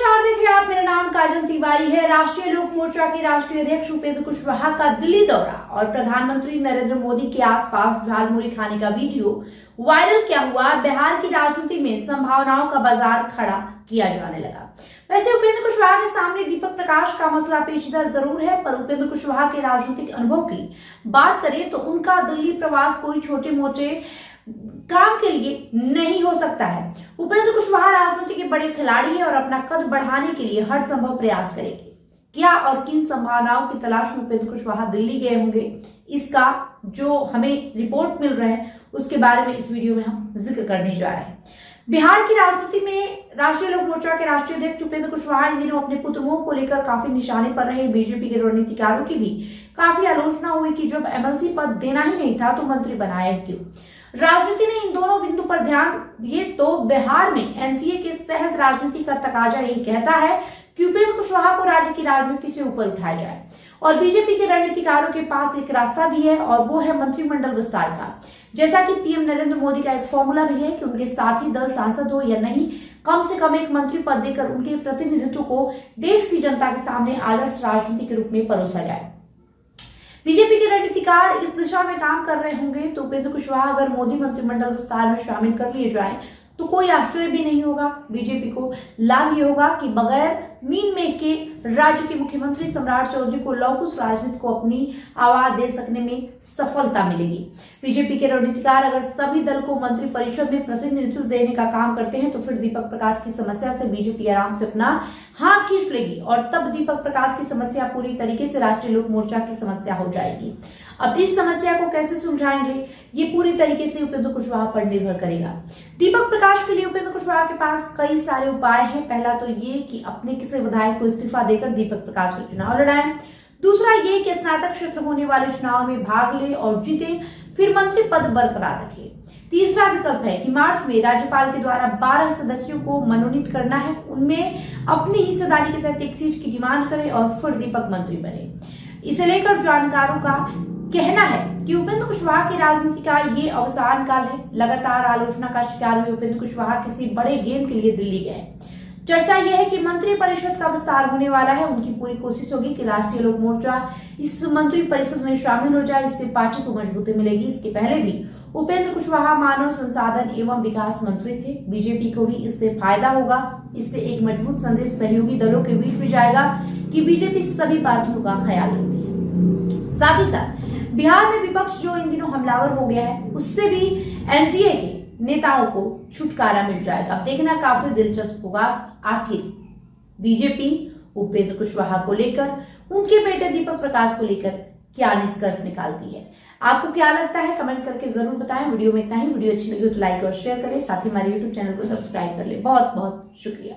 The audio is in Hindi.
नमस्कार, देख रहे हैं आप। मेरा नाम काजल तिवारी है। राष्ट्रीय लोक मोर्चा के राष्ट्रीय अध्यक्ष उपेंद्र कुशवाहा का दिल्ली दौरा और प्रधानमंत्री नरेंद्र मोदी के आसपास झालमुरी खाने का वीडियो वायरल क्या हुआ। बिहार की राजनीति में संभावनाओं का बाजार खड़ा किया जाने लगा। वैसे उपेंद्र कुशवाहा के सामने दीपक प्रकाश का मसला पेचीदा जरूर है, पर उपेंद्र कुशवाहा के राजनीतिक अनुभव की बात करें तो उनका दिल्ली प्रवास कोई छोटे मोटे काम के लिए नहीं हो सकता है। उपेंद्र कुशवाहा राजनीति के बड़े खिलाड़ी हैं और अपना कद बढ़ाने के लिए हर संभव प्रयास करेंगे। क्या और किन संभावनाओं की तलाश में उपेंद्र कुशवाहा दिल्ली गए होंगे, इसका जो हमें रिपोर्ट मिल रहा है उसके बारे में इस वीडियो में हम जिक्र करने जा रहे हैं। बिहार की राजनीति में राष्ट्रीय लोक मोर्चा के राष्ट्रीय अध्यक्ष उपेंद्र कुशवाहा इन दिनों अपने पुत्रमोह को लेकर काफी निशाने पर रहे। बीजेपी के रणनीतिकारों की भी काफी आलोचना हुई कि जब एमएलसी पद देना ही नहीं था तो मंत्री बनाया क्यों। राजनीति ने इन दोनों बिंदु पर ध्यान दिए तो बिहार में एनडीए के सहज राजनीति का तकाजा यही कहता है कि उपेंद्र कुशवाहा को राज्य की राजनीति से ऊपर उठाया जाए। और बीजेपी के रणनीतिकारों के पास एक रास्ता भी है और वो है मंत्रिमंडल विस्तार का। जैसा कि पीएम नरेंद्र मोदी का एक फॉर्मूला भी है कि उनके साथी दल सांसद हो या नहीं, कम से कम एक मंत्री पद देकर उनके प्रतिनिधित्व को देश की जनता के सामने आदर्श राजनीति के रूप में परोसा जाए। बीजेपी के रणनीतिकार इस दिशा में काम कर रहे होंगे तो उपेंद्र कुशवाहा अगर मोदी मंत्रिमंडल विस्तार में शामिल कर लिए जाएं तो कोई आश्चर्य भी नहीं होगा। बीजेपी को लाभ ये होगा कि बगैर मीन मेघ के राज्य के मुख्यमंत्री सम्राट चौधरी को लौकुश राजनीति को अपनी आवाज दे सकने में सफलता मिलेगी। बीजेपी के रणनीतिकार अगर सभी दल को मंत्री परिषद में प्रतिनिधित्व देने का काम करते हैं तो फिर दीपक प्रकाश की समस्या से बीजेपी आराम से अपना हाथ खींच लेगी और तब दीपक प्रकाश की समस्या पूरी तरीके से राष्ट्रीय लोक मोर्चा की समस्या हो जाएगी। अब इस समस्या को कैसे सुलझाएंगे ये पूरी तरीके से उपेंद्र कुशवाहा पर निर्भर करेगा। दीपक प्रकाश के लिए उपेंद्र कुशवाहा के पास कई सारे उपाय हैं। पहला तो ये कि अपने किसी विधायक को इस्तीफा देकर दीपक प्रकाश को चुनाव लड़ाएं। दूसरा ये कि स्नातक क्षेत्र होने वाले चुनाव में भाग ले और जीते, फिर मंत्री पद बरकरार रखे। तीसरा विकल्प है कि मार्च में राज्यपाल के द्वारा 12 सदस्यों को मनोनीत करना है, उनमें अपनी हिस्सेदारी के तहत एक सीट की डिमांड करे और फिर दीपक मंत्री बने। इसे लेकर जानकारों का कहना है कि उपेंद्र कुशवाहा की राजनीति का ये अवसान काल है। लगातार आलोचना का शिकार हुए उपेंद्र कुशवाहा किसी बड़े गेम के लिए दिल्ली गए। चर्चा यह है कि मंत्री परिषद का विस्तार होने वाला है। उनकी पूरी कोशिश होगी कि राष्ट्रीय लोक मोर्चा इस मंत्री परिषद में शामिल हो जाए, इससे पार्टी को मजबूती मिलेगी। इसके पहले भी उपेंद्र कुशवाहा मानव संसाधन एवं विकास मंत्री थे। बीजेपी को भी इससे फायदा होगा। इससे एक मजबूत संदेश सहयोगी दलों के बीच भी जाएगा कि बीजेपी सभी पार्टियों का ख्याल रखती है। साथ ही साथ बिहार में विपक्ष जो इन दिनों हमलावर हो गया है उससे भी एनडीए के नेताओं को छुटकारा मिल जाएगा। अब देखना काफी दिलचस्प होगा आखिर बीजेपी उपेंद्र कुशवाहा को लेकर, उनके बेटे दीपक प्रकाश को लेकर क्या निष्कर्ष निकालती है। आपको क्या लगता है कमेंट करके जरूर बताएं। वीडियो में इतना ही। वीडियो अच्छी लगी हो तो लाइक और शेयर करें, साथ ही हमारे यूट्यूब चैनल को सब्सक्राइब कर ले। बहुत बहुत शुक्रिया।